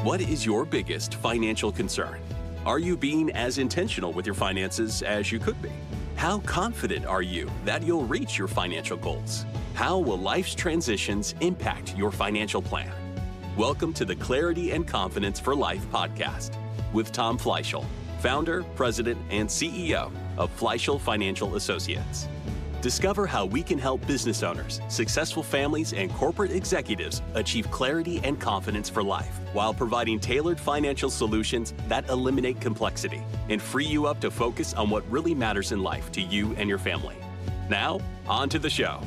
What is your biggest financial concern? Are you being as intentional with your finances as you could be? How confident are you that you'll reach your financial goals? How will life's transitions impact your financial plan? Welcome to the Clarity and Confidence for Life podcast with Tom Fleishel, founder, president, and CEO of Fleishel Financial Associates. Discover how we can help business owners, successful families, and corporate executives achieve clarity and confidence for life while providing tailored financial solutions that eliminate complexity and free you up to focus on what really matters in life to you and your family. Now, on to the show.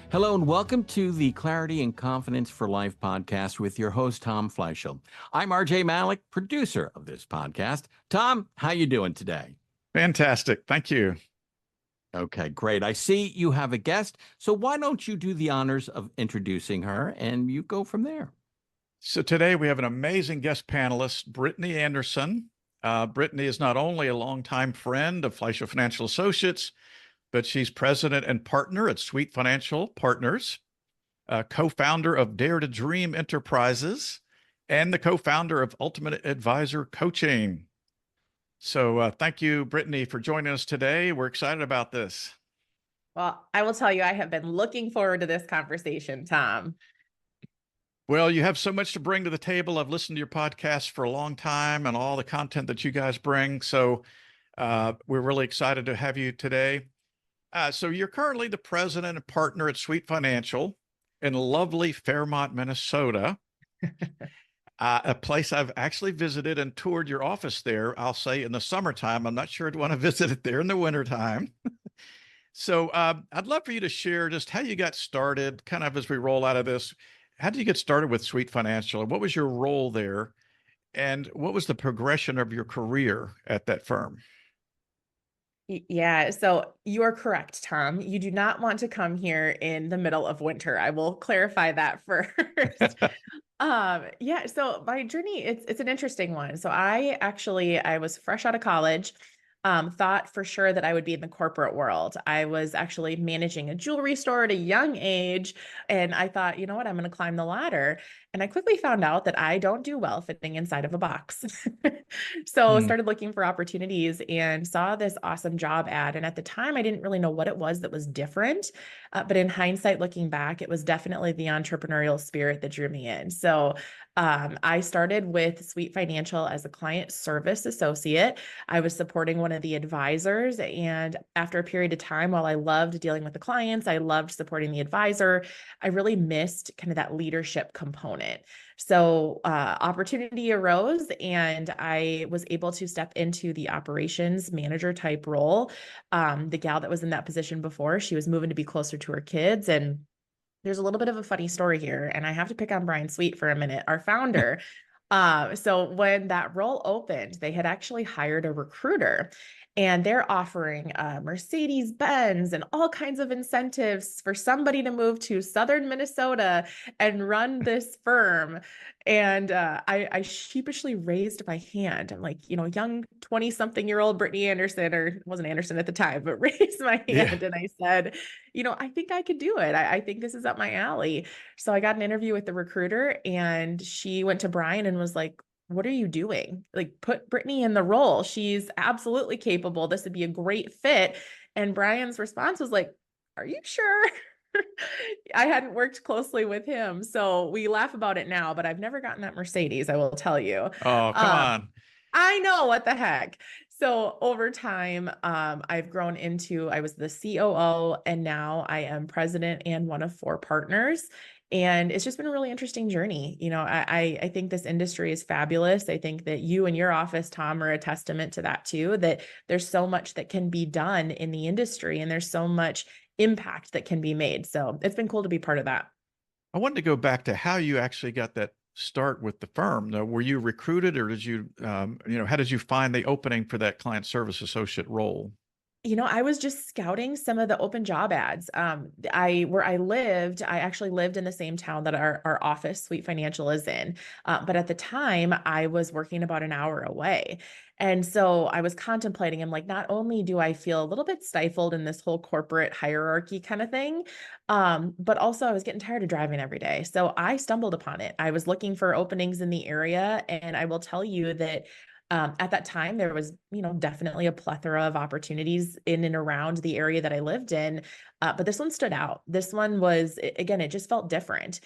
Hello and welcome to the Clarity and Confidence for Life podcast with your host, Tom Fleishel. I'm RJ Malik, producer of this podcast. Tom, how you doing today? Fantastic. Thank you. Okay, great. I see you have a guest, so why don't you do the honors of introducing her and you go from there. So today we have an amazing guest panelist, Brittany Anderson. Brittany is not only a longtime friend of Fleishel Financial Associates, but she's president and partner at Sweet Financial Partners, co-founder of Dare to Dream Enterprises, and the co-founder of Ultimate Advisor Coaching. So thank you, Brittany, for joining us today. We're excited about this. Well, I will tell you, I have been looking forward to this conversation, Tom. Well, you have so much to bring to the table. I've listened to your podcast for a long time and all the content that you guys bring. So we're really excited to have you today. So you're currently the president and partner at Sweet Financial in lovely Fairmont, Minnesota, a place I've actually visited and toured your office there, I'll say in the summertime. I'm not sure I'd want to visit it there in the wintertime. So I'd love for you to share just how you got started, kind of as we roll out of this. How did you get started with Sweet Financial? What was your role there? And what was the progression of your career at that firm? Yeah, so you are correct, Tom. You do not want to come here in the middle of winter. I will clarify that first. Yeah, so my journey, it's an interesting one. So I was fresh out of college, thought for sure that I would be in the corporate world. I was actually managing a jewelry store at a young age, and I thought, you know what, I'm going to climb the ladder. And I quickly found out that I don't do well fitting inside of a box. So started looking for opportunities and saw this awesome job ad. And at the time, I didn't really know what it was that was different. But in hindsight, looking back, it was definitely the entrepreneurial spirit that drew me in. So I started with Sweet Financial as a client service associate. I was supporting one of the advisors. And after a period of time, while I loved dealing with the clients, I loved supporting the advisor, I really missed kind of that leadership component. So opportunity arose and I was able to step into the operations manager type role. The gal that was in that position before, she was moving to be closer to her kids. And there's a little bit of a funny story here, and I have to pick on Brian Sweet for a minute, our founder. So when that role opened, they had actually hired a recruiter. And they're offering Mercedes-Benz and all kinds of incentives for somebody to move to Southern Minnesota and run this firm. And I sheepishly raised my hand. I'm like, young 20-something-year-old Brittany Anderson, or wasn't Anderson at the time, but raised my hand. And I said, I think I could do it. I think this is up my alley. So I got an interview with the recruiter, and she went to Brian and was like, what are you doing? Like, put Brittany in the role. She's absolutely capable. This would be a great fit. And Brian's response was like, are you sure? I hadn't worked closely with him. So we laugh about it now, but I've never gotten that Mercedes, I will tell you. Oh, come on. I know, what the heck. So over time, I've grown into, I was the COO, and now I am president and one of 4 partners. And it's just been a really interesting journey. I think this industry is fabulous. I think that you and your office, Tom, are a testament to that too, that there's so much that can be done in the industry and there's so much impact that can be made. So it's been cool to be part of that. I wanted to go back to how you actually got that start with the firm. Now, were you recruited, or did you, how did you find the opening for that client service associate role? I was just scouting some of the open job ads. Where I lived, I actually lived in the same town that our office, Sweet Financial, is in. But at the time, I was working about an hour away. And so I was contemplating, I'm like, not only do I feel a little bit stifled in this whole corporate hierarchy kind of thing, but also I was getting tired of driving every day. So I stumbled upon it. I was looking for openings in the area, and I will tell you that at that time, there was, definitely a plethora of opportunities in and around the area that I lived in. But this one stood out. This one was, again, it just felt different.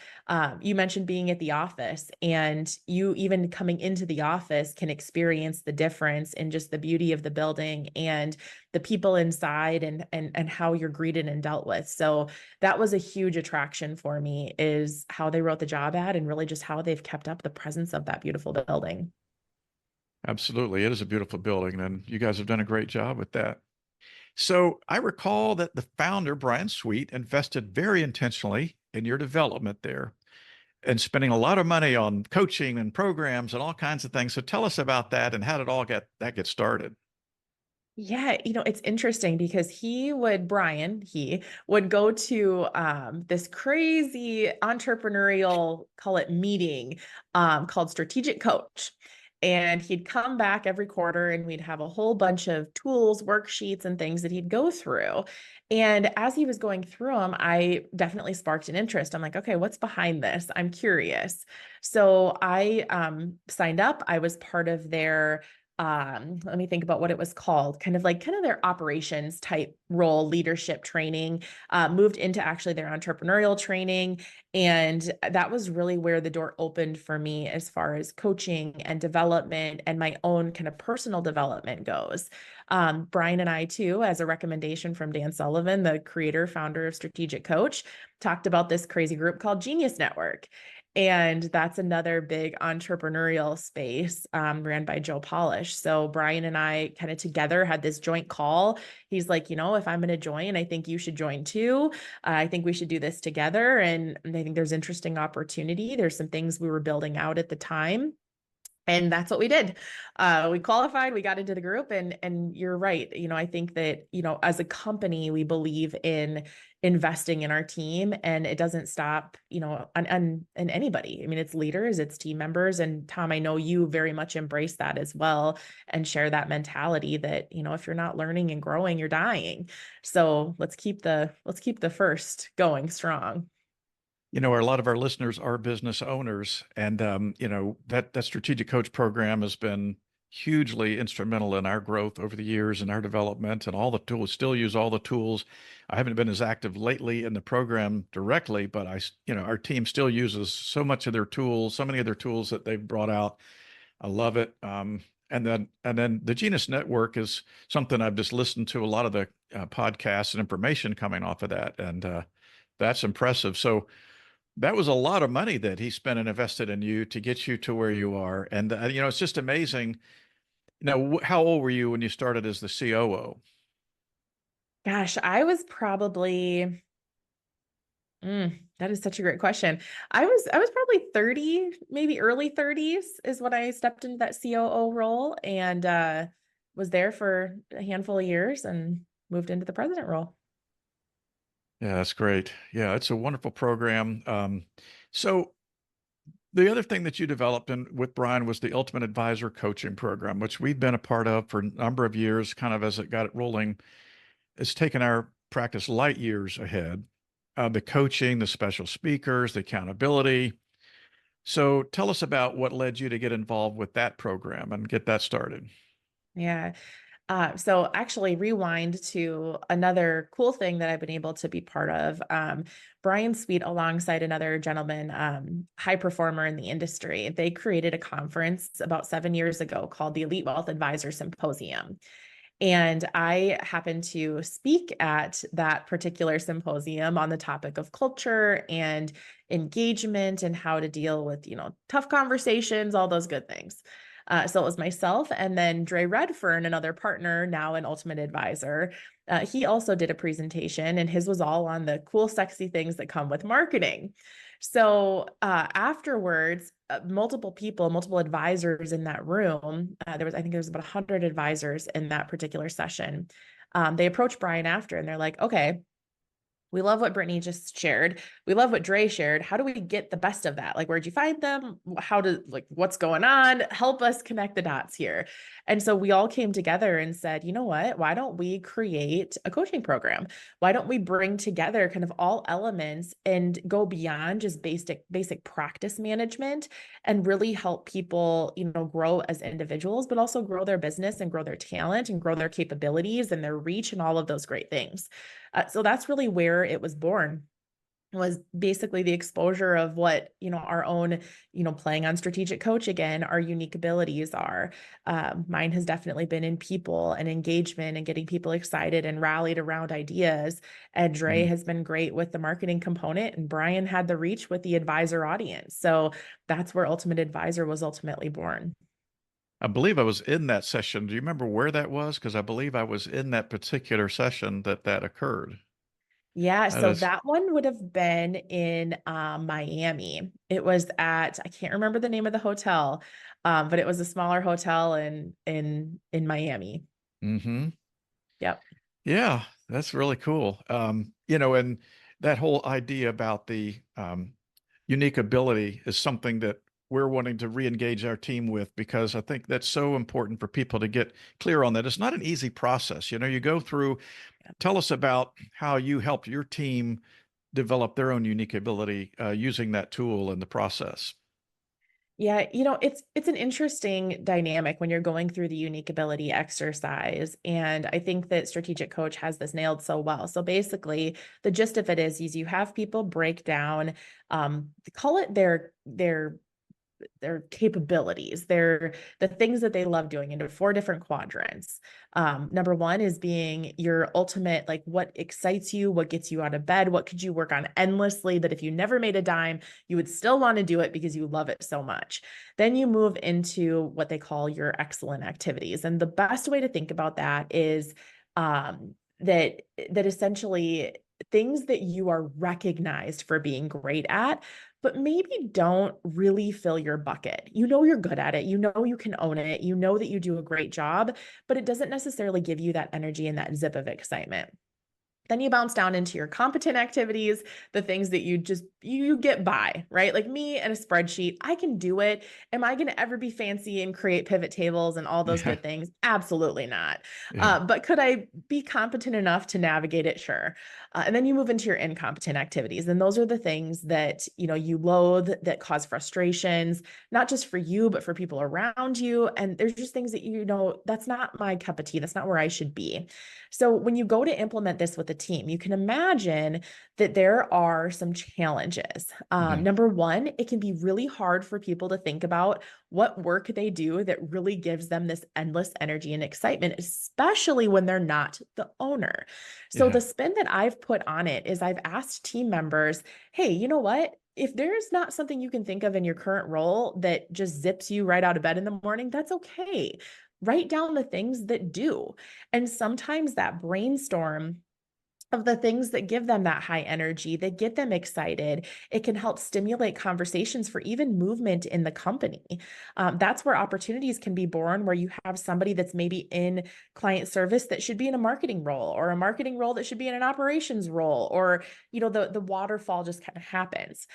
You mentioned being at the office, and you even coming into the office can experience the difference in just the beauty of the building and the people inside, and how you're greeted and dealt with. So that was a huge attraction for me, is how they wrote the job ad and really just how they've kept up the presence of that beautiful building. Absolutely. It is a beautiful building, and you guys have done a great job with that. So I recall that the founder, Brian Sweet, invested very intentionally in your development there and spending a lot of money on coaching and programs and all kinds of things. So tell us about that, and how did all get started? Yeah, it's interesting because Brian, he would go to this crazy entrepreneurial, call it meeting, called Strategic Coach. And he'd come back every quarter, and we'd have a whole bunch of tools, worksheets, and things that he'd go through. And as he was going through them, I definitely sparked an interest. I'm like, okay, what's behind this? I'm curious. So I signed up. I was part of their let me think about what it was called, kind of their operations type role, leadership training, moved into actually their entrepreneurial training. And that was really where the door opened for me as far as coaching and development and my own kind of personal development goes. Brian and I too, as a recommendation from Dan Sullivan, the creator, founder of Strategic Coach, talked about this crazy group called Genius Network. And that's another big entrepreneurial space, ran by Joe Polish. So Brian and I kind of together had this joint call. He's like, if I'm going to join, I think you should join too. I think we should do this together. And I think there's interesting opportunity. There's some things we were building out at the time. And that's what we did. We qualified, we got into the group, and you're right. I think that, as a company, we believe in investing in our team, and it doesn't stop, on anybody. I mean, it's leaders, it's team members. And Tom, I know you very much embrace that as well and share that mentality that, if you're not learning and growing, you're dying. So let's keep the first going strong. A lot of our listeners are business owners, and that strategic coach program has been hugely instrumental in our growth over the years and our development, and all the tools. Still use all the tools. I haven't been as active lately in the program directly, but our team still uses so much of their tools, so many of their tools that they've brought out. I love it. And then the Genius Network is something I've just listened to a lot of the podcasts and information coming off of that, and that's impressive. So that was a lot of money that he spent and invested in you to get you to where you are. And, it's just amazing. Now, how old were you when you started as the COO? Gosh, I was probably that is such a great question. I was probably 30, maybe early 30s is when I stepped into that COO role, and was there for a handful of years and moved into the president role. Yeah, that's great. Yeah, it's a wonderful program. So the other thing that you developed with Brian was the Ultimate Advisor Coaching Program, which we've been a part of for a number of years, kind of as it got it rolling. It's taken our practice light years ahead. The coaching, the special speakers, the accountability. So tell us about what led you to get involved with that program and get that started. Yeah. So actually rewind to another cool thing that I've been able to be part of. Brian Sweet, alongside another gentleman, high performer in the industry, they created a conference about 7 years ago called the Elite Wealth Advisor Symposium. And I happened to speak at that particular symposium on the topic of culture and engagement and how to deal with, tough conversations, all those good things. So it was myself, and then Dre Redfern, another partner, now an Ultimate Advisor. He also did a presentation, and his was all on the cool, sexy things that come with marketing. So afterwards, multiple people, multiple advisors in that room. I think there was about 100 advisors in that particular session. they approached Brian after and they're like, okay, we love what Brittany just shared. We love what Dre shared. How do we get the best of that? Like, where'd you find them? What's going on? Help us connect the dots here. And so we all came together and said, you know what? Why don't we create a coaching program? Why don't we bring together kind of all elements and go beyond just basic practice management and really help people, grow as individuals, but also grow their business and grow their talent and grow their capabilities and their reach and all of those great things. So that's really where it was born, was basically the exposure of what, our own, playing on strategic coach again, our unique abilities are. Mine has definitely been in people and engagement and getting people excited and rallied around ideas. And Dre has been great with the marketing component, and Brian had the reach with the advisor audience. So that's where Ultimate Advisor was ultimately born. I believe I was in that session. Do you remember where that was? Because I believe I was in that particular session that occurred. Yeah, That so is, that one would have been in Miami. It was I can't remember the name of the hotel, but it was a smaller hotel in Miami. mm-hmm. Yep. Yeah, that's really cool. And that whole idea about the unique ability is something that we're wanting to re-engage our team with, because I think that's so important for people to get clear on that. It's not an easy process. You go through, tell us about how you helped your team develop their own unique ability using that tool in the process. Yeah, it's an interesting dynamic when you're going through the unique ability exercise. And I think that Strategic Coach has this nailed so well. So basically, the gist of it is you have people break down, call it their capabilities, the things that they love doing, into 4 different quadrants. Number 1 is being your ultimate, like, what excites you, what gets you out of bed, what could you work on endlessly that if you never made a dime, you would still want to do it because you love it so much. Then you move into what they call your excellent activities. And the best way to think about that is that essentially things that you are recognized for being great at, but maybe don't really fill your bucket. You're good at it. You can own it. That you do a great job, but it doesn't necessarily give you that energy and that zip of excitement. Then you bounce down into your competent activities, the things that you get by, right? Like me and a spreadsheet, I can do it. Am I going to ever be fancy and create pivot tables and all those Yeah, good things? Absolutely not. yeah, But could I be competent enough to navigate it? Sure. And then you move into your incompetent activities. And those are the things that, you loathe, that cause frustrations, not just for you, but for people around you. And there's just things that, that's not my cup of tea. That's not where I should be. So when you go to implement this with a team, you can imagine that there are some challenges. yeah, Number 1, it can be really hard for people to think about what work they do that really gives them this endless energy and excitement, especially when they're not the owner. So yeah. the spin that I've put on it is I've asked team members, hey, you know what? If there's not something you can think of in your current role that just zips you right out of bed in the morning, that's okay. Write down the things that do. And sometimes that brainstorm of the things that give them that high energy, that get them excited, it can help stimulate conversations for even movement in the company. That's where opportunities can be born, where you have somebody that's maybe in client service that should be in a marketing role, or a marketing role that should be in an operations role, or, the waterfall just kind of happens.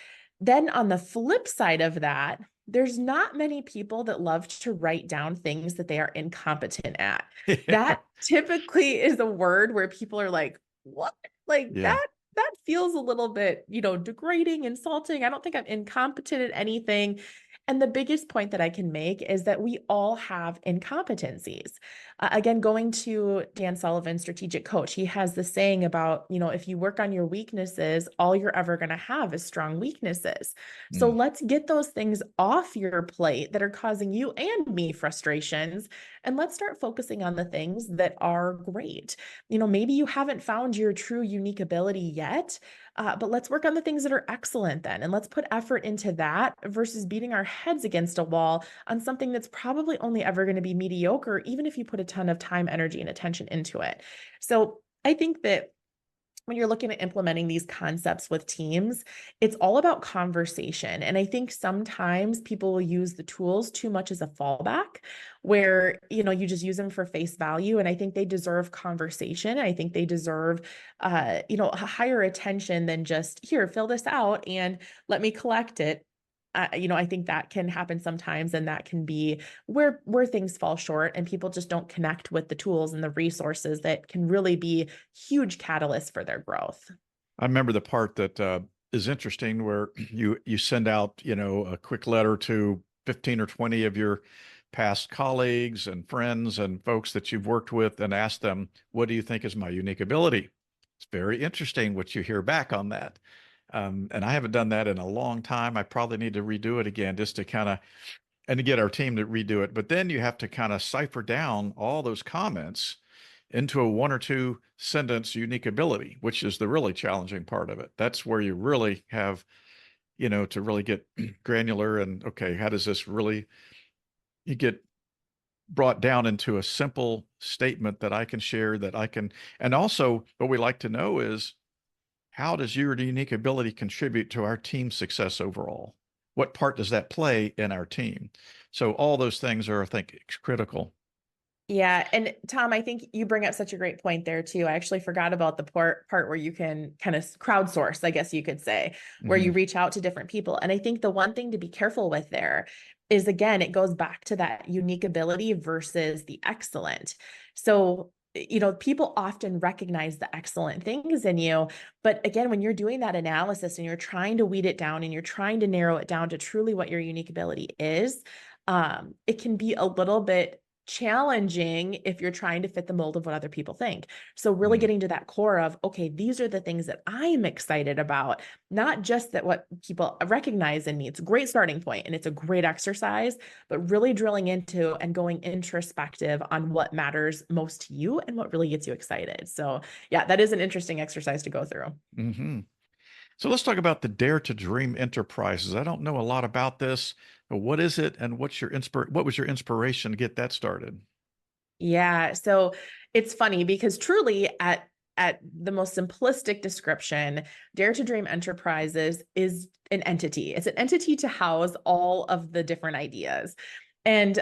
Then on the flip side of that, there's not many people that love to write down things that they are incompetent at. Yeah, That typically is a word where people are like, what? Like yeah, that feels a little bit, degrading, insulting. I don't think I'm incompetent at anything. And the biggest point that I can make is that we all have incompetencies. Again, going to Dan Sullivan, strategic coach, he has the saying about, if you work on your weaknesses, all you're ever going to have is strong weaknesses. So mm, let's get those things off your plate that are causing you and me frustrations. And let's start focusing on the things that are great. Maybe you haven't found your true unique ability yet, but let's work on the things that are excellent then. And let's put effort into that versus beating our heads against a wall on something that's probably only ever going to be mediocre, even if you put a ton of time, energy, and attention into it. So I think that when you're looking at implementing these concepts with teams, it's all about conversation. And I think sometimes people will use the tools too much as a fallback where, you just use them for face value. And I think they deserve conversation. I think they deserve, higher attention than just here, fill this out and let me collect it. I think that can happen sometimes, and that can be where things fall short, and people just don't connect with the tools and the resources that can really be huge catalysts for their growth. I remember the part that is interesting where you send out, a quick letter to 15 or 20 of your past colleagues and friends and folks that you've worked with and ask them, what do you think is my unique ability? It's very interesting what you hear back on that. And I haven't done that in a long time. I probably need to redo it again just to and to get our team to redo it. But then you have to kind of cipher down all those comments into a 1 or 2 sentence unique ability, which is the really challenging part of it. That's where you really have, to really get granular and, okay, how does this really, you get brought down into a simple statement that I can share and also what we like to know is, how does your unique ability contribute to our team's success overall? What part does that play in our team? So all those things are, I think, critical. Yeah. And Tom, I think you bring up such a great point there too. I actually forgot about the part where you can kind of crowdsource, I guess you could say, where you reach out to different people. And I think the one thing to be careful with there is, again, it goes back to that unique ability versus the excellent. So people often recognize the excellent things in you. But again, when you're doing that analysis and you're trying to weed it down and you're trying to narrow it down to truly what your unique ability is, it can be a little bit challenging if you're trying to fit the mold of what other people think. So really getting to that core of, okay, these are the things that I'm excited about, not just that what people recognize in me. It's a great starting point and it's a great exercise, but really drilling into and going introspective on what matters most to you and what really gets you excited. So yeah, that is an interesting exercise to go through. So let's talk about the Dare to Dream Enterprises. I don't know a lot about this, but what is it and what was your inspiration to get that started? Yeah. So it's funny because truly at the most simplistic description, Dare to Dream Enterprises is an entity. It's an entity to house all of the different ideas. And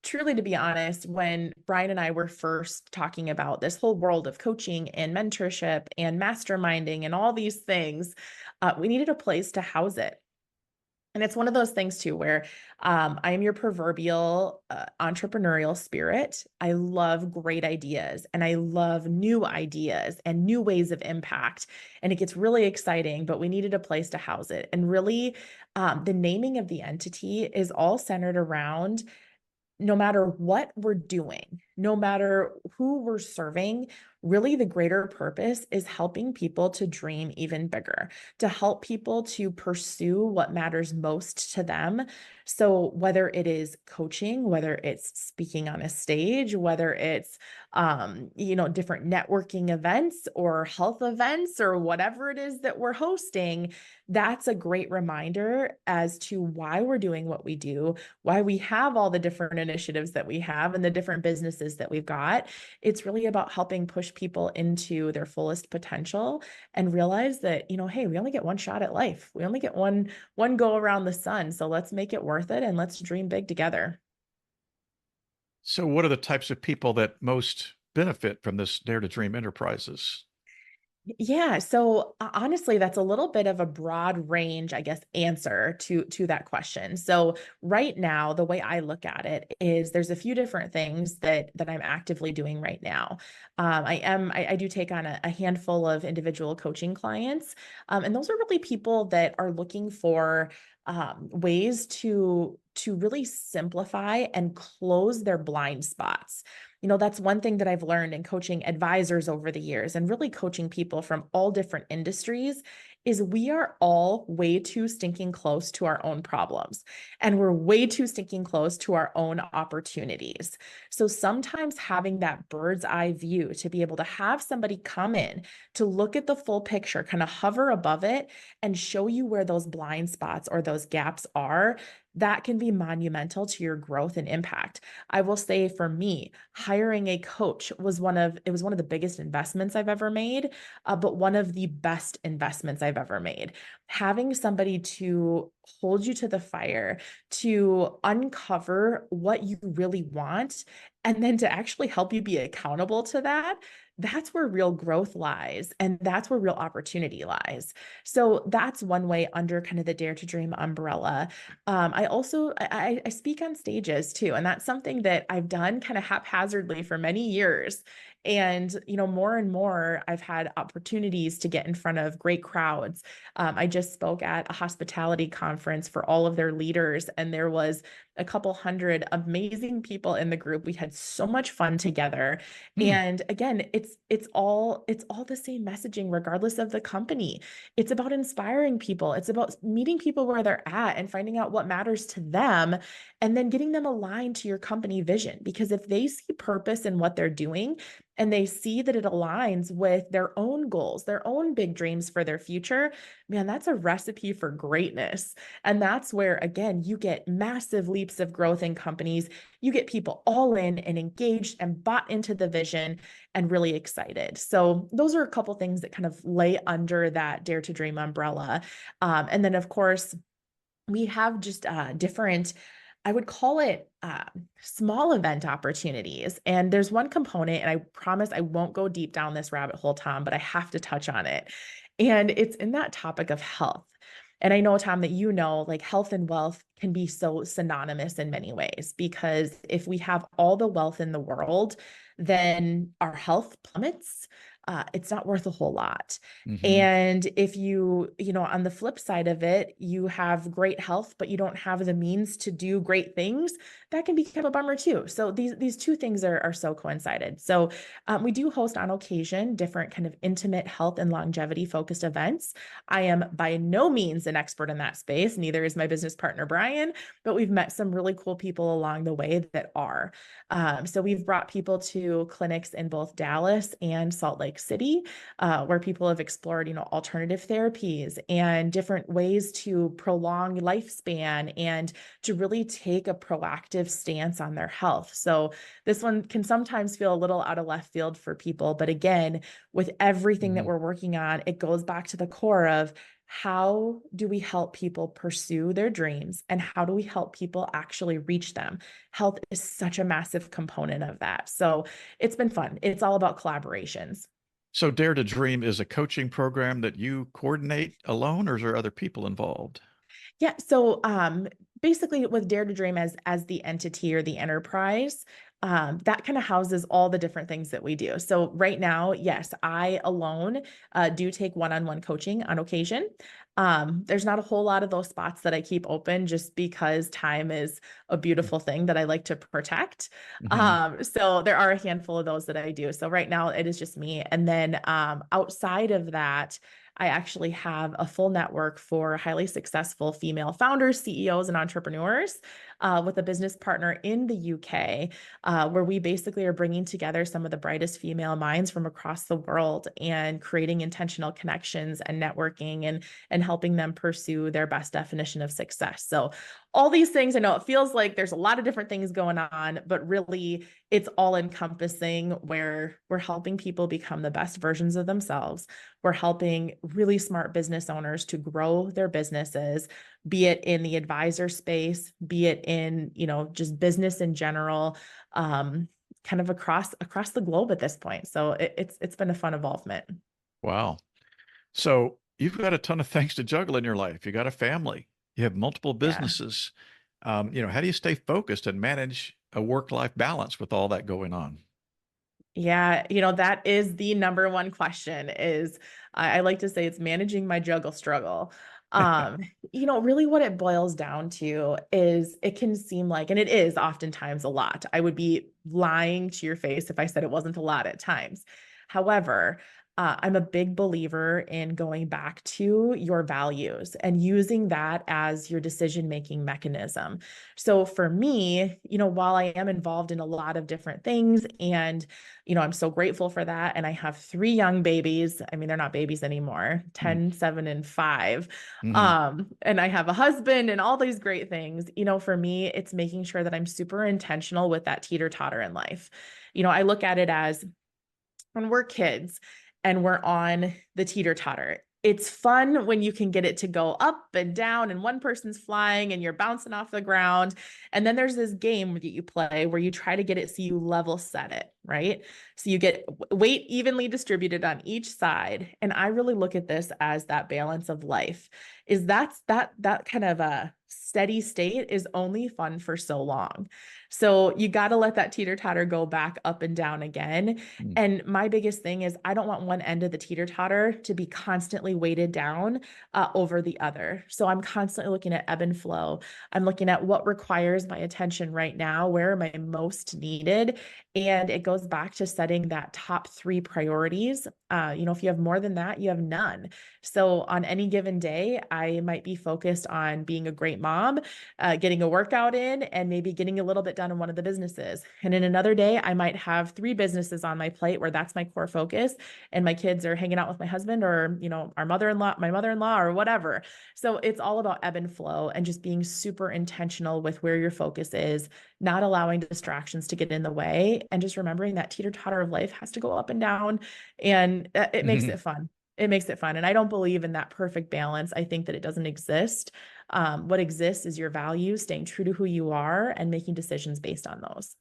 truly, to be honest, when Brian and I were first talking about this whole world of coaching and mentorship and masterminding and all these things, we needed a place to house it. And it's one of those things too, where I am your proverbial entrepreneurial spirit. I love great ideas and I love new ideas and new ways of impact. And it gets really exciting, but we needed a place to house it. And really, the naming of the entity is all centered around, no matter what we're doing, no matter who we're serving, really the greater purpose is helping people to dream even bigger, to help people to pursue what matters most to them. So whether it is coaching, whether it's speaking on a stage, whether it's, different networking events or health events or whatever it is that we're hosting, that's a great reminder as to why we're doing what we do, why we have all the different initiatives that we have and the different businesses that we've got. It's really about helping push people into their fullest potential and realize that, hey, we only get one shot at life. We only get one go around the sun. So let's make it worth it and let's dream big together. So what are the types of people that most benefit from this Dare to Dream Enterprises? Yeah. So honestly, that's a little bit of a broad range, I guess, answer to that question. So right now, the way I look at it is there's a few different things that I'm actively doing right now. I do take on a handful of individual coaching clients. And those are really people that are looking for ways to really simplify and close their blind spots. That's one thing that I've learned in coaching advisors over the years and really coaching people from all different industries is we are all way too stinking close to our own problems and we're way too stinking close to our own opportunities. So sometimes having that bird's eye view to be able to have somebody come in to look at the full picture, kind of hover above it and show you where those blind spots or those gaps are, that can be monumental to your growth and impact. I will say for me, hiring a coach was one of the biggest investments I've ever made, but one of the best investments I've ever made. Having somebody to hold you to the fire, to uncover what you really want, and then to actually help you be accountable to that, that's where real growth lies. And that's where real opportunity lies. So that's one way under kind of the Dare to Dream umbrella. I speak on stages too, and that's something that I've done kind of haphazardly for many years. And, more and more, I've had opportunities to get in front of great crowds. I just spoke at a hospitality conference for all of their leaders, and there was a couple hundred amazing people in the group. We had so much fun together. And again, it's all the same messaging, regardless of the company. It's about inspiring people. It's about meeting people where they're at and finding out what matters to them, and then getting them aligned to your company vision. Because if they see purpose in what they're doing, and they see that it aligns with their own goals, their own big dreams for their future, man, that's a recipe for greatness. And that's where, again, you get massive leaps of growth in companies. You get people all in and engaged and bought into the vision and really excited. So those are a couple things that kind of lay under that Dare to Dream umbrella. And then, of course, we have just different, I would call it small event opportunities. And there's one component, and I promise I won't go deep down this rabbit hole, Tom, but I have to touch on it. And it's in that topic of health. And I know, Tom, that like health and wealth can be so synonymous in many ways, because if we have all the wealth in the world, then our health plummets. It's not worth a whole lot. And if on the flip side of it, you have great health, but you don't have the means to do great things, that can become a bummer too. So these two things are so coincided. So we do host on occasion different kind of intimate health and longevity focused events. I am by no means an expert in that space. Neither is my business partner, Brian, but we've met some really cool people along the way that are. So we've brought people to clinics in both Dallas and Salt Lake City, where people have explored, alternative therapies and different ways to prolong lifespan and to really take a proactive stance on their health. So this one can sometimes feel a little out of left field for people, but again, with everything that we're working on, it goes back to the core of how do we help people pursue their dreams, and how do we help people actually reach them? Health is such a massive component of that. So it's been fun. It's all about collaborations. So Dare to Dream is a coaching program that you coordinate alone, or is there other people involved? Yeah. So basically with Dare to Dream as the entity or the enterprise, that kind of houses all the different things that we do. So right now, yes, I alone do take one-on-one coaching on occasion. There's not a whole lot of those spots that I keep open, just because time is a beautiful thing that I like to protect. So there are a handful of those that I do. So right now it is just me. And then outside of that, I actually have a full network for highly successful female founders, CEOs, and entrepreneurs with a business partner in the UK, where we basically are bringing together some of the brightest female minds from across the world and creating intentional connections and networking and helping them pursue their best definition of success. So all these things, I know it feels like there's a lot of different things going on, but really it's all encompassing, where we're helping people become the best versions of themselves. We're helping really smart business owners to grow their businesses, be it in the advisor space, be it in, just business in general, kind of across the globe at this point. So it's been a fun involvement. Wow. So you've got a ton of things to juggle in your life. You got a family, you have multiple businesses. How do you stay focused and manage a work-life balance with all that going on? Yeah, that is the number one question is, I like to say it's managing my juggle struggle. Really what it boils down to is it can seem like, and it is oftentimes a lot. I would be lying to your face if I said it wasn't a lot at times. However, I'm a big believer in going back to your values and using that as your decision-making mechanism. So for me, while I am involved in a lot of different things and, I'm so grateful for that. And I have 3 young babies. I mean, they're not babies anymore, 10, 7, and 5. And I have a husband and all these great things. For me, it's making sure that I'm super intentional with that teeter-totter in life. I look at it as when we're kids and we're on the teeter-totter. It's fun when you can get it to go up and down and one person's flying and you're bouncing off the ground. And then there's this game that you play where you try to get it so you level set it, right? So you get weight evenly distributed on each side. And I really look at this as that balance of life. Is that kind of a steady state is only fun for so long. So you got to let that teeter-totter go back up and down again. And my biggest thing is I don't want one end of the teeter-totter to be constantly weighted down over the other. So I'm constantly looking at ebb and flow. I'm looking at what requires my attention right now, where am I most needed? And it goes back to setting that top 3 priorities. If you have more than that, you have none. So on any given day, I might be focused on being a great mom, getting a workout in, and maybe getting a little bit done in one of the businesses. And in another day, I might have 3 businesses on my plate where that's my core focus. And my kids are hanging out with my husband or, my mother-in-law or whatever. So it's all about ebb and flow and just being super intentional with where your focus is, not allowing distractions to get in the way, and just remembering that teeter-totter of life has to go up and down, and it makes it fun. It makes it fun. And I don't believe in that perfect balance. I think that it doesn't exist. What exists is your values, staying true to who you are and making decisions based on those.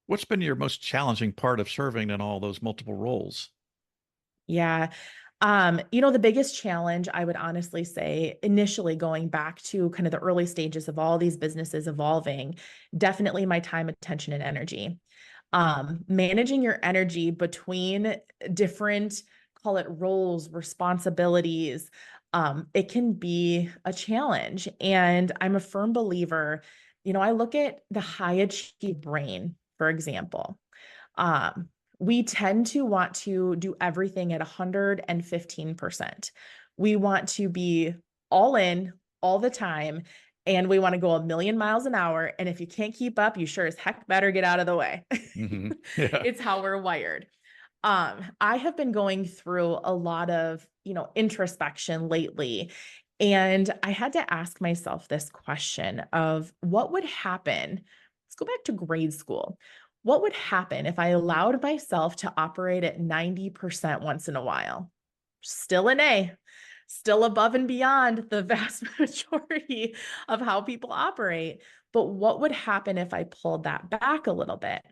What's been your most challenging part of serving in all those multiple roles? Yeah. The biggest challenge I would honestly say initially going back to kind of the early stages of all these businesses evolving, definitely my time, attention, and energy. Managing your energy between different, call it roles, responsibilities, it can be a challenge. And I'm a firm believer, I look at the high achieve brain, for example. We tend to want to do everything at 115%. We want to be all in all the time, and we want to go 1,000,000 miles an hour. And if you can't keep up, you sure as heck better get out of the way. Yeah. It's how we're wired. I have been going through a lot of, introspection lately. And I had to ask myself this question of what would happen. Let's go back to grade school. What would happen if I allowed myself to operate at 90% once in a while? Still an A, still above and beyond the vast majority of how people operate. But what would happen if I pulled that back a little bit?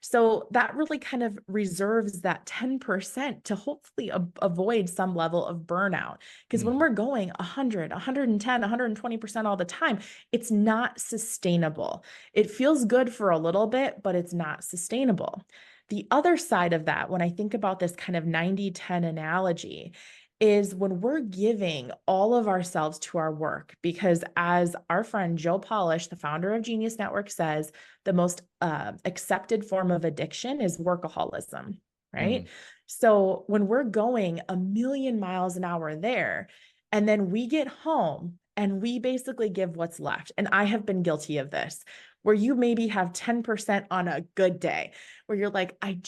So that really kind of reserves that 10% to hopefully avoid some level of burnout. Because when we're going 100, 110, 120% all the time, it's not sustainable. It feels good for a little bit, but it's not sustainable. The other side of that, when I think about this kind of 90-10 analogy, is when we're giving all of ourselves to our work, because as our friend Joe Polish, the founder of Genius Network, says, the most accepted form of addiction is workaholism, right? So when we're going 1,000,000 miles an hour there, and then we get home and we basically give what's left. And I have been guilty of this, where you maybe have 10% on a good day, where you're like, I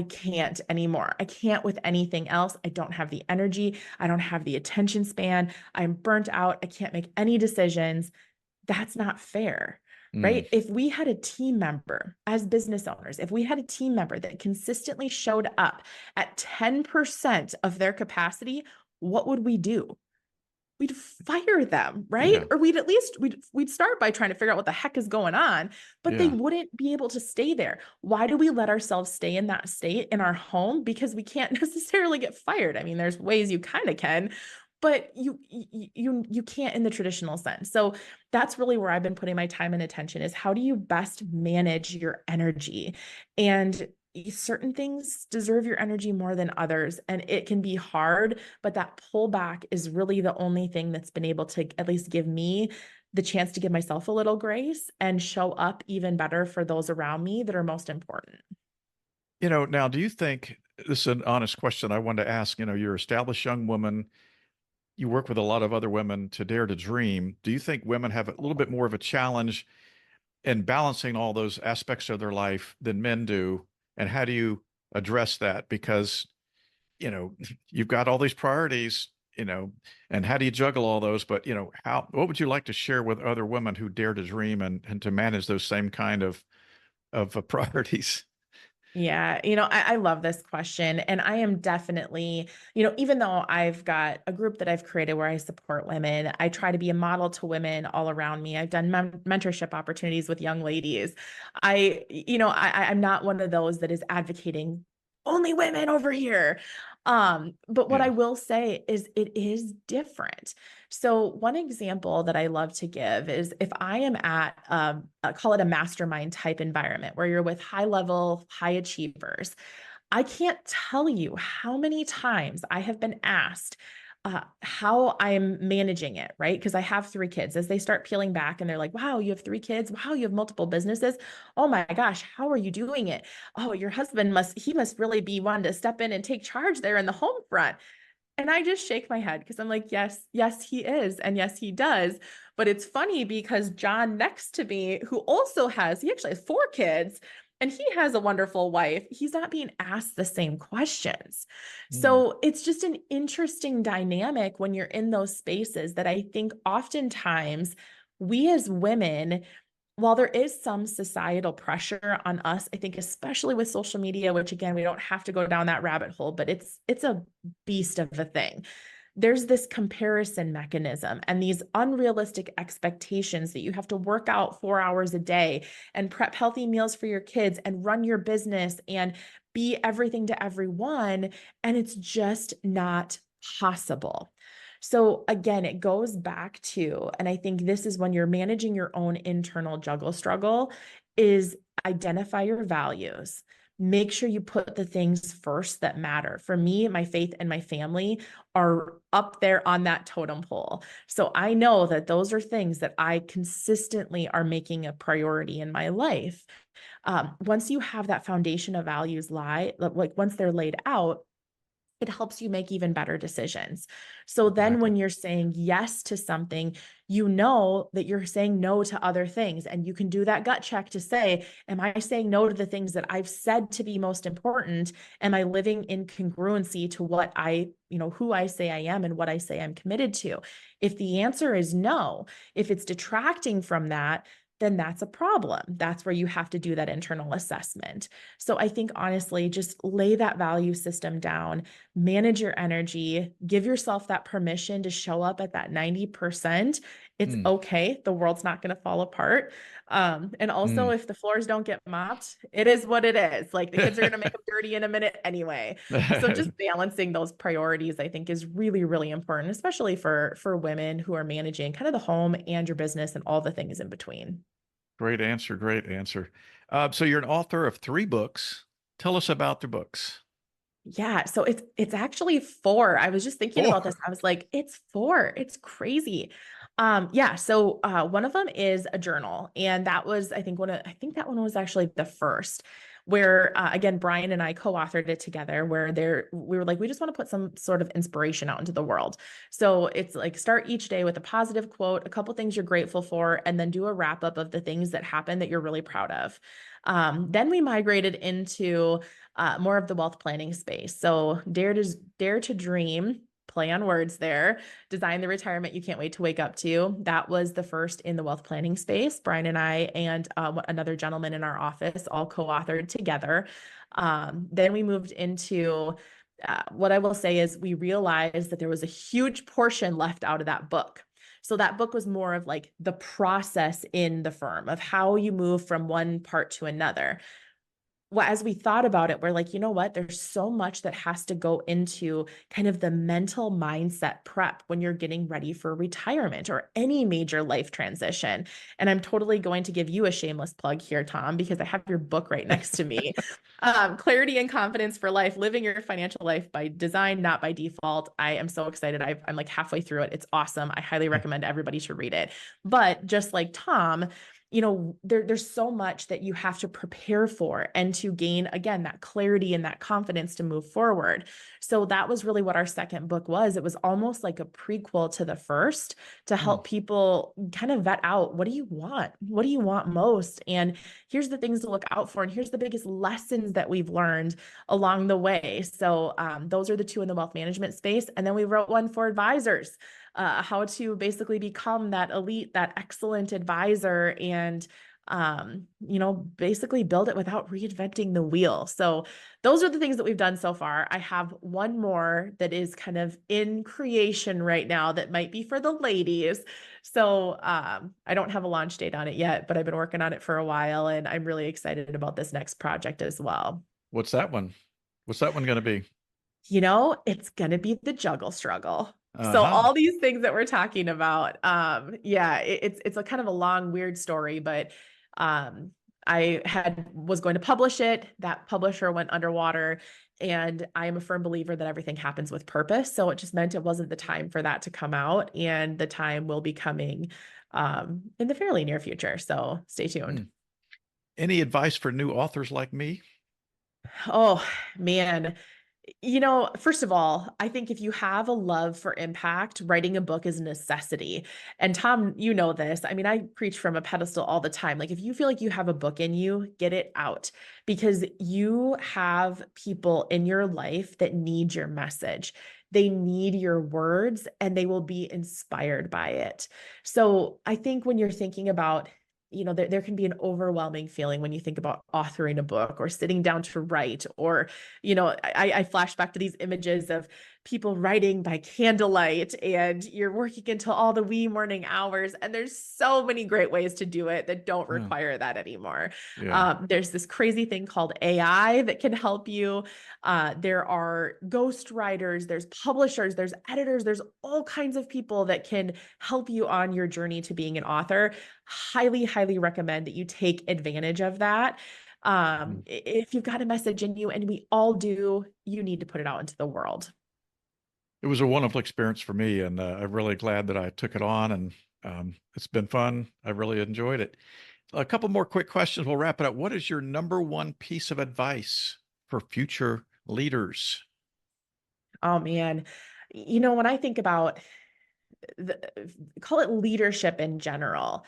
can't anymore. I can't with anything else. I don't have the energy. I don't have the attention span. I'm burnt out. I can't make any decisions. That's not fair, right? If we had a team member as business owners, if we had a team member that consistently showed up at 10% of their capacity, what would we do? We'd fire them, right? Yeah. Or we'd start by trying to figure out what the heck is going on, but they Yeah. wouldn't be able to stay there. Why do we let ourselves stay in that state in our home? Because we can't necessarily get fired. I mean, there's ways you kind of can, but you can't in the traditional sense. So that's really where I've been putting my time and attention, is how do you best manage your energy? And certain things deserve your energy more than others, and it can be hard, but that pullback is really the only thing that's been able to at least give me the chance to give myself a little grace and show up even better for those around me that are most important. Now, do you think this is an honest question I wanted to ask. You know, you're an established young woman. You work with a lot of other women to dare to dream. Do you think women have a little bit more of a challenge in balancing all those aspects of their life than men do? And how do you address that? Because, you know, you've got all these priorities, you know, and how do you juggle all those? But, you know, what would you like to share with other women who dare to dream and to manage those same kind of priorities? Yeah, I love this question. And I am definitely, even though I've got a group that I've created where I support women, I try to be a model to women all around me. I've done mentorship opportunities with young ladies. I'm not one of those that is advocating only women over here. But what Yeah. I will say is it is different. So one example that I love to give is if I am at, call it a mastermind type environment where you're with high level, high achievers, I can't tell you how many times I have been asked how I'm managing it, right? Because I have 3 kids. As they start peeling back and they're like, wow, you have 3 kids. Wow, you have multiple businesses. Oh my gosh, how are you doing it? Oh, your husband he must really be one to step in and take charge there in the home front. And I just shake my head because I'm like, yes, yes, he is. And yes, he does. But it's funny because John next to me, he actually has 4 kids and he has a wonderful wife. He's not being asked the same questions. Mm. So it's just an interesting dynamic when you're in those spaces that I think oftentimes we as women, while there is some societal pressure on us, I think especially with social media, which again, we don't have to go down that rabbit hole, but it's a beast of a thing. There's this comparison mechanism and these unrealistic expectations that you have to work out 4 hours a day and prep healthy meals for your kids and run your business and be everything to everyone. And it's just not possible. So again, it goes back to, and I think this is when you're managing your own internal juggle struggle, is identify your values. Make sure you put the things first that matter. For me, my faith and my family are up there on that totem pole. So I know that those are things that I consistently are making a priority in my life. Once you have that foundation of values once they're laid out, it helps you make even better decisions. So then Exactly. when you're saying yes to something, you know that you're saying no to other things. And you can do that gut check to say, am I saying no to the things that I've said to be most important? Am I living in congruency to what who I say I am and what I say I'm committed to? If the answer is no, if it's detracting from that, then that's a problem. That's where you have to do that internal assessment. So I think honestly, just lay that value system down, manage your energy, give yourself that permission to show up at that 90%. It's Mm. okay. The world's not going to fall apart. And also, Mm. if the floors don't get mopped, it is what it is. Like the kids are going to make them dirty in a minute anyway. So just balancing those priorities, I think, is really, really important, especially for women who are managing kind of the home and your business and all the things in between. Great answer. Great answer. So you're an author of 3 books. Tell us about the books. Yeah, so it's actually 4. I was just thinking about this. 4. I was like, it's 4. It's crazy. Yeah, so one of them is a journal, and that was I think that one was actually the first where again Brian and I co-authored it together where we were like we just want to put some sort of inspiration out into the world. So it's like start each day with a positive quote, a couple things you're grateful for, and then do a wrap up of the things that happened that you're really proud of. Then we migrated into more of the wealth planning space. So dare to dream, play on words there, design the retirement you can't wait to wake up to. That was the first in the wealth planning space. Brian and I and another gentleman in our office all co-authored together. Then we moved into what I will say is we realized that there was a huge portion left out of that book. So that book was more of like the process in the firm of how you move from one part to another. Well, as we thought about it, we're like, you know what? There's so much that has to go into kind of the mental mindset prep when you're getting ready for retirement or any major life transition. And I'm totally going to give you a shameless plug here, Tom, because I have your book right next to me. Clarity and Confidence for Life, Living Your Financial Life by Design, Not by Default. I am so excited. I'm like halfway through it. It's awesome. I highly recommend everybody should read it. But just like Tom, there's so much that you have to prepare for and to gain, again, that clarity and that confidence to move forward. So that was really what our second book was. It was almost like a prequel to the first, to help people kind of vet out, what do you want? What do you want most? And here's the things to look out for. And here's the biggest lessons that we've learned along the way. So those are the two in the wealth management space. And then we wrote one for advisors, how to basically become that elite, that excellent advisor, and basically build it without reinventing the wheel. So those are the things that we've done so far. I have one more that is kind of in creation right now that might be for the ladies. So I don't have a launch date on it yet, but I've been working on it for a while, and I'm really excited about this next project as well. What's that one? What's that one going to be? It's going to be the juggle struggle. So all these things that we're talking about, it's a kind of a long, weird story, but I was going to publish it. That publisher went underwater, and I am a firm believer that everything happens with purpose. So it just meant it wasn't the time for that to come out, and the time will be coming in the fairly near future. So stay tuned. Any advice for new authors like me? Oh, man. First of all, I think if you have a love for impact, writing a book is a necessity. And Tom, you know this. I mean, I preach from a pedestal all the time. Like, if you feel like you have a book in you, get it out, because you have people in your life that need your message. They need your words, and they will be inspired by it. So I think when you're thinking about, there can be an overwhelming feeling when you think about authoring a book or sitting down to write, or, I flash back to these images of people writing by candlelight, and you're working until all the wee morning hours. And there's so many great ways to do it that don't require that anymore. Yeah. There's this crazy thing called AI that can help you. There are ghost writers, there's publishers, there's editors, there's all kinds of people that can help you on your journey to being an author. Highly, highly recommend that you take advantage of that. If you've got a message in you, and we all do, you need to put it out into the world. It was a wonderful experience for me, and I'm really glad that I took it on, and it's been fun. I really enjoyed it. A couple more quick questions. We'll wrap it up. What is your number one piece of advice for future leaders? Oh, man. When I think about call it leadership in general,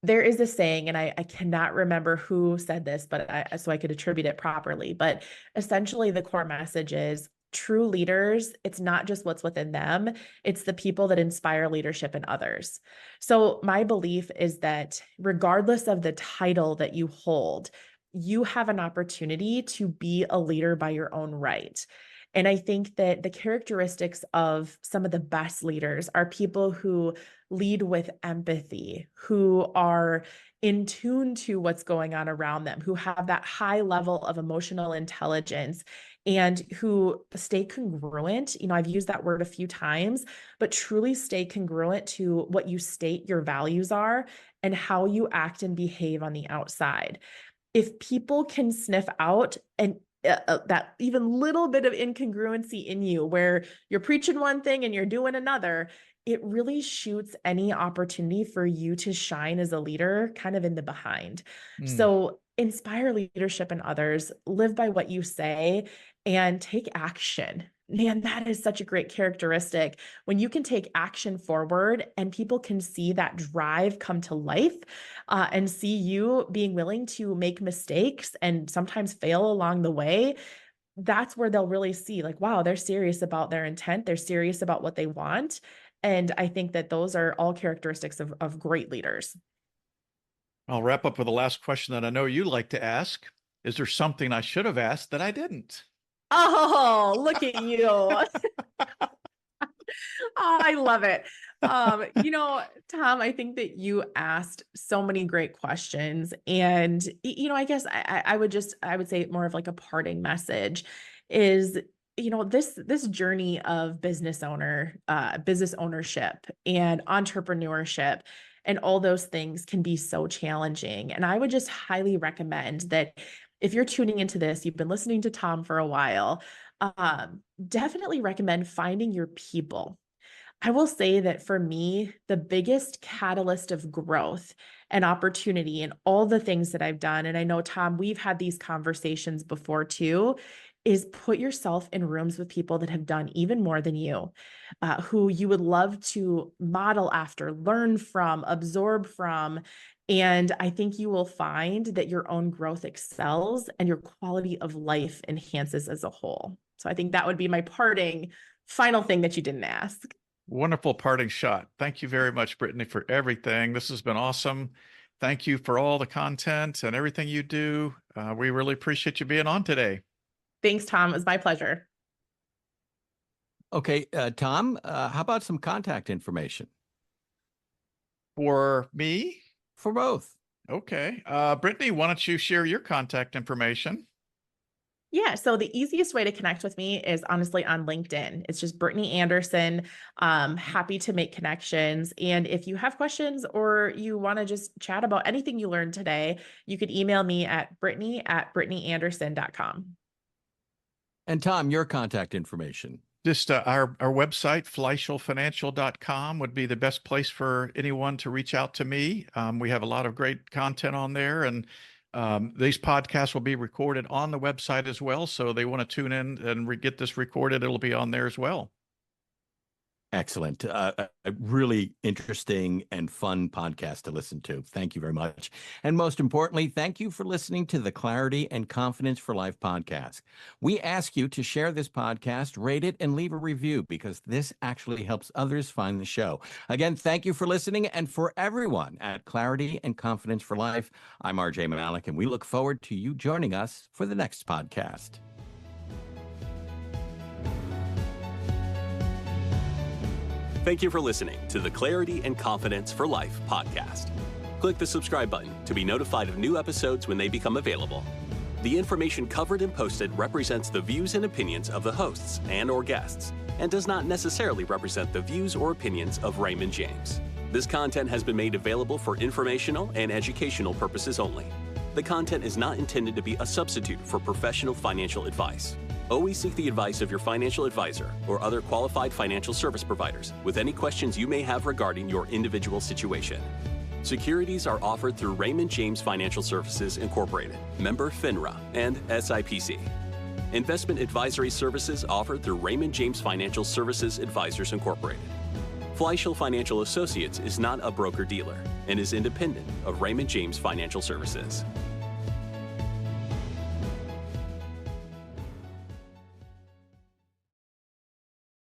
there is a saying, and I cannot remember who said this, but so I could attribute it properly. But essentially, the core message is, true leaders, it's not just what's within them, it's the people that inspire leadership in others. So my belief is that regardless of the title that you hold, you have an opportunity to be a leader by your own right. And I think that the characteristics of some of the best leaders are people who lead with empathy, who are in tune to what's going on around them, who have that high level of emotional intelligence, and who stay congruent. I've used that word a few times, but truly stay congruent to what you state your values are and how you act and behave on the outside. If people can sniff out that even little bit of incongruency in you, where you're preaching one thing and you're doing another, it really shoots any opportunity for you to shine as a leader kind of in the behind. So inspire leadership in others, live by what you say, and take action. Man, that is such a great characteristic. When you can take action forward and people can see that drive come to life, and see you being willing to make mistakes and sometimes fail along the way, that's where they'll really see, like, wow, they're serious about their intent. They're serious about what they want. And I think that those are all characteristics of great leaders. I'll wrap up with the last question that I know you like to ask. Is there something I should have asked that I didn't? Oh, look at you. Oh, I love it. Tom, I think that you asked so many great questions. And, I guess I would say more of like a parting message is, this journey of business ownership and entrepreneurship and all those things can be so challenging. And I would just highly recommend that if you're tuning into this, you've been listening to Tom for a while, definitely recommend finding your people. I will say that for me, the biggest catalyst of growth and opportunity and all the things that I've done, and I know, Tom, we've had these conversations before too, is put yourself in rooms with people that have done even more than you, who you would love to model after, learn from, absorb from. And I think you will find that your own growth excels and your quality of life enhances as a whole. So I think that would be my parting final thing that you didn't ask. Wonderful parting shot. Thank you very much, Brittany, for everything. This has been awesome. Thank you for all the content and everything you do. We really appreciate you being on today. Thanks, Tom. It was my pleasure. Okay, Tom, how about some contact information? For me? For both. Okay. Brittany, why don't you share your contact information? Yeah, so the easiest way to connect with me is honestly on LinkedIn. It's just Brittany Anderson. Happy to make connections. And if you have questions or you want to just chat about anything you learned today, you could email me at brittany@brittanyanderson.com. And Tom, your contact information. Just our website, fleishelfinancial.com, would be the best place for anyone to reach out to me. We have a lot of great content on there, and these podcasts will be recorded on the website as well. So they want to tune in and get this recorded. It'll be on there as well. Excellent. A really interesting and fun podcast to listen to. Thank you very much. And most importantly, thank you for listening to the Clarity and Confidence for Life podcast. We ask you to share this podcast, rate it, and leave a review because this actually helps others find the show. Again, thank you for listening. And for everyone at Clarity and Confidence for Life, I'm RJ Malik, and we look forward to you joining us for the next podcast. Thank you for listening to the Clarity and Confidence for Life podcast. Click the subscribe button to be notified of new episodes when they become available. The information covered and posted represents the views and opinions of the hosts and/or guests and does not necessarily represent the views or opinions of Raymond James. This content has been made available for informational and educational purposes only. The content is not intended to be a substitute for professional financial advice. Always seek the advice of your financial advisor or other qualified financial service providers with any questions you may have regarding your individual situation. Securities are offered through Raymond James Financial Services Incorporated, member FINRA, and SIPC. Investment advisory services offered through Raymond James Financial Services Advisors Incorporated. Fleishel Financial Associates is not a broker-dealer and is independent of Raymond James Financial Services.